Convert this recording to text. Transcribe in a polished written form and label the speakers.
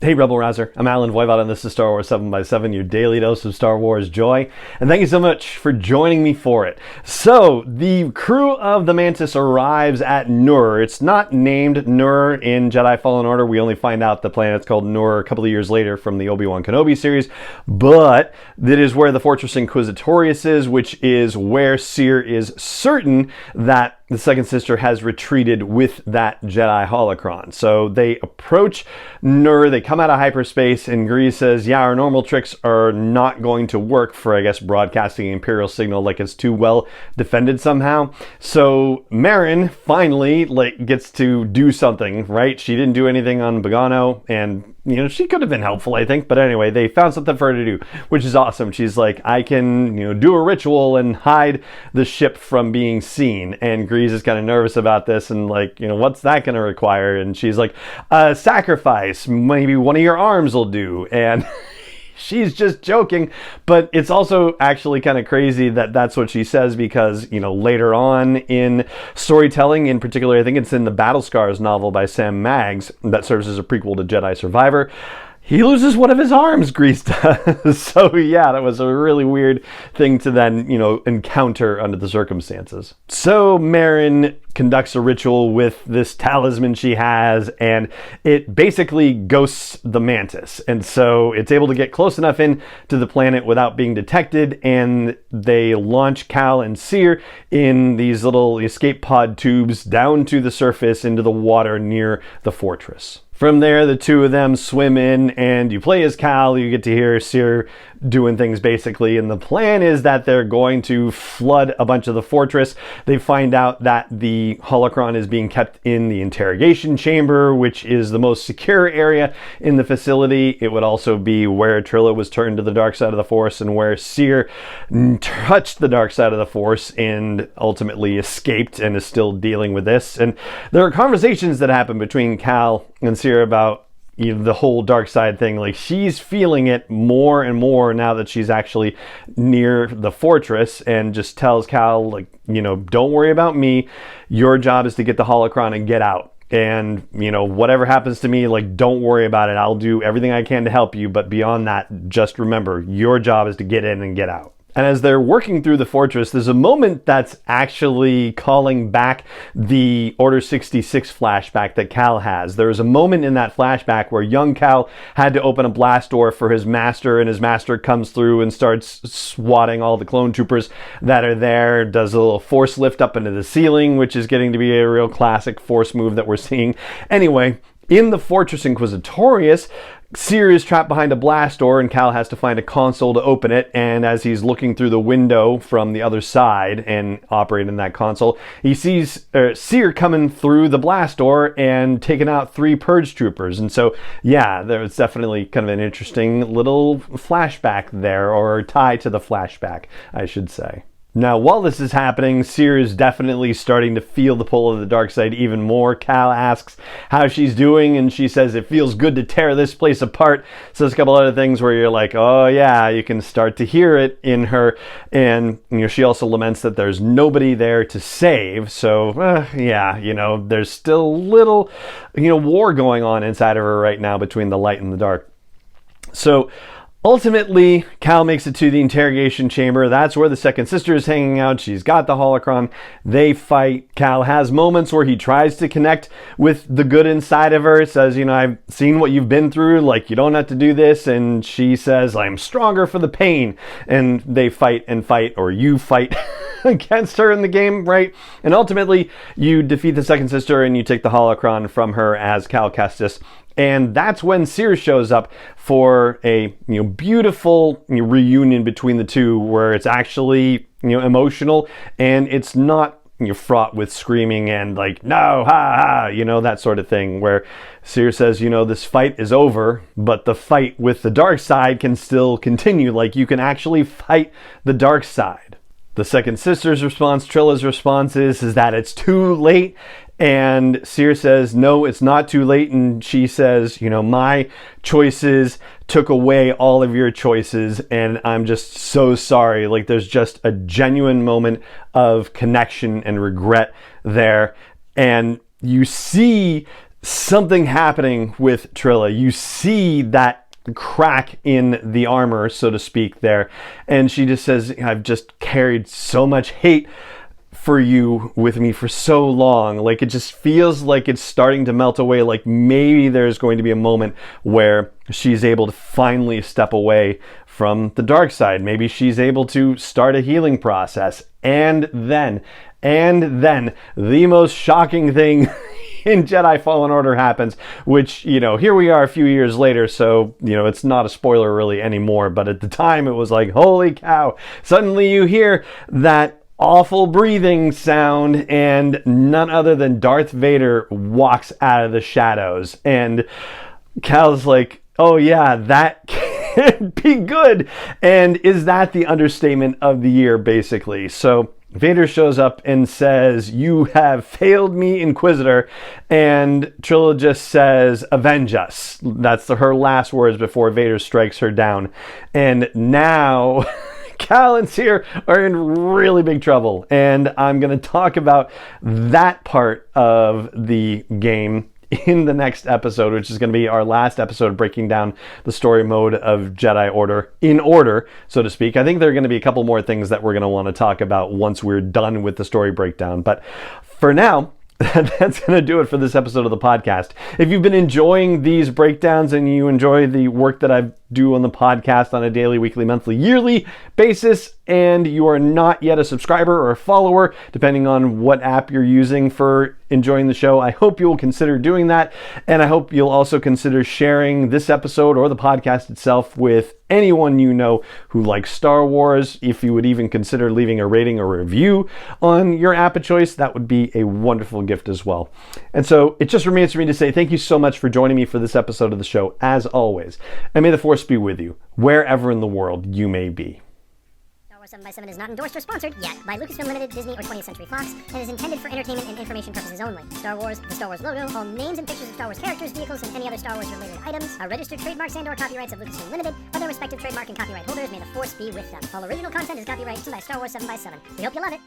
Speaker 1: Hey Rebel Rouser, I'm Alan Voivod and this is Star Wars 7x7, your daily dose of Star Wars joy. And thank you so much for joining me for it. So, the crew of the Mantis arrives at Nur. It's not named Nur in Jedi Fallen Order. We only find out the planet's called Nur a couple of years later from the Obi-Wan Kenobi series. But that is where the Fortress Inquisitorious is, which is where Cere is certain that the second sister has retreated with that Jedi holocron. So they approach Nur, they come out of hyperspace, and Grease says, yeah, our normal tricks are not going to work for, I guess, broadcasting Imperial signal, like it's too well defended somehow. So Marin finally, gets to do something, right? She didn't do anything on Bogano, and she could have been helpful, I think. But anyway, they found something for her to do, which is awesome. She's like, I can, do a ritual and hide the ship from being seen. And Grease is kind of nervous about this and what's that going to require? And she's like, sacrifice, maybe one of your arms will do. And she's just joking, but it's also actually kind of crazy that that's what she says because, later on in storytelling, in particular, I think it's in the Battle Scars novel by Sam Maggs that serves as a prequel to Jedi Survivor, he loses one of his arms, Grease does. So yeah, that was a really weird thing to then, encounter under the circumstances. So Marin conducts a ritual with this talisman she has, and it basically ghosts the Mantis. And so it's able to get close enough in to the planet without being detected, and they launch Cal and Cere in these little escape pod tubes down to the surface into the water near the fortress. From there, the two of them swim in, and you play as Cal. You get to hear Cere doing things, basically. And the plan is that they're going to flood a bunch of the fortress. They find out that the holocron is being kept in the interrogation chamber, which is the most secure area in the facility. It would also be where Trilla was turned to the dark side of the Force and where Cere touched the dark side of the Force and ultimately escaped and is still dealing with this. And there are conversations that happen between Cal and Cere about the whole dark side thing. Like, she's feeling it more and more now that she's actually near the fortress, and just tells Cal, don't worry about me. Your job is to get the holocron and get out. And, whatever happens to me, don't worry about it. I'll do everything I can to help you. But beyond that, just remember, your job is to get in and get out. And as they're working through the fortress, there's a moment that's actually calling back the Order 66 flashback that Cal has. There's a moment in that flashback where young Cal had to open a blast door for his master, and his master comes through and starts swatting all the clone troopers that are there, does a little force lift up into the ceiling, which is getting to be a real classic force move that we're seeing. Anyway, in the Fortress Inquisitorious, Cere is trapped behind a blast door, and Cal has to find a console to open it. And as he's looking through the window from the other side and operating that console, he sees Cere coming through the blast door and taking out 3 purge troopers. And so, yeah, there's definitely kind of an interesting little flashback there, or tie to the flashback, I should say. Now, while this is happening, Cere is definitely starting to feel the pull of the dark side even more. Cal asks how she's doing, and she says it feels good to tear this place apart. Says a couple other things where you're like, oh yeah, you can start to hear it in her. And she also laments that there's nobody there to save. So yeah, there's still little war going on inside of her right now between the light and the dark. So ultimately, Cal makes it to the interrogation chamber. That's where the second sister is hanging out. She's got the holocron. They fight. Cal has moments where he tries to connect with the good inside of her. Says, I've seen what you've been through. You don't have to do this. And she says, I'm stronger for the pain. And they fight and fight, or you fight against her in the game, right? And ultimately, you defeat the second sister and you take the holocron from her as Cal Kestis. And that's when Cere shows up for a beautiful reunion between the two, where it's actually emotional, and it's not fraught with screaming and no, ha ha, that sort of thing, where Cere says, this fight is over, but the fight with the dark side can still continue. You can actually fight the dark side. The second sister's response, Trilla's response is that it's too late. And Cere says, no, it's not too late. And she says, my choices took away all of your choices, and I'm just so sorry. There's just a genuine moment of connection and regret there. And you see something happening with Trilla. You see that crack in the armor, so to speak, there. And she just says, I've just carried so much hate for you with me for so long. Like, it just feels like it's starting to melt away. Like maybe there's going to be a moment where she's able to finally step away from the dark side. Maybe she's able to start a healing process. And then the most shocking thing in Jedi Fallen Order happens, which, you know, here we are a few years later, so, you know, it's not a spoiler really anymore, but at the time it was like, holy cow, suddenly you hear that awful breathing sound, and none other than Darth Vader walks out of the shadows. And Cal's like, oh yeah, that can't be good. And is that the understatement of the year, basically? So Vader shows up and says, you have failed me, Inquisitor. And Trilla just says, avenge us. That's her last words before Vader strikes her down. And now Cal and Cere are in really big trouble. And I'm going to talk about that part of the game in the next episode, which is going to be our last episode breaking down the story mode of Jedi Order in order, so to speak. I think there are going to be a couple more things that we're going to want to talk about once we're done with the story breakdown. But for now, that's going to do it for this episode of the podcast. If you've been enjoying these breakdowns and you enjoy the work that I do on the podcast on a daily, weekly, monthly, yearly basis, and you are not yet a subscriber or a follower, depending on what app you're using for enjoying the show, I hope you will consider doing that. And I hope you'll also consider sharing this episode or the podcast itself with anyone you know who likes Star Wars. If you would even consider leaving a rating or review on your app of choice, that would be a wonderful gift as well. And so it just remains for me to say thank you so much for joining me for this episode of the show, as always. And may the Force be with you, wherever in the world you may be.
Speaker 2: 7x7 is not endorsed or sponsored yet by Lucasfilm Limited, Disney, or 20th Century Fox, and is intended for entertainment and information purposes only. Star Wars, the Star Wars logo, all names and pictures of Star Wars characters, vehicles, and any other Star Wars related items are registered trademarks and/or copyrights of Lucasfilm Limited, or their respective trademark and copyright holders. May the Force be with them. All original content is copyrighted by Star Wars 7x7. We hope you love it.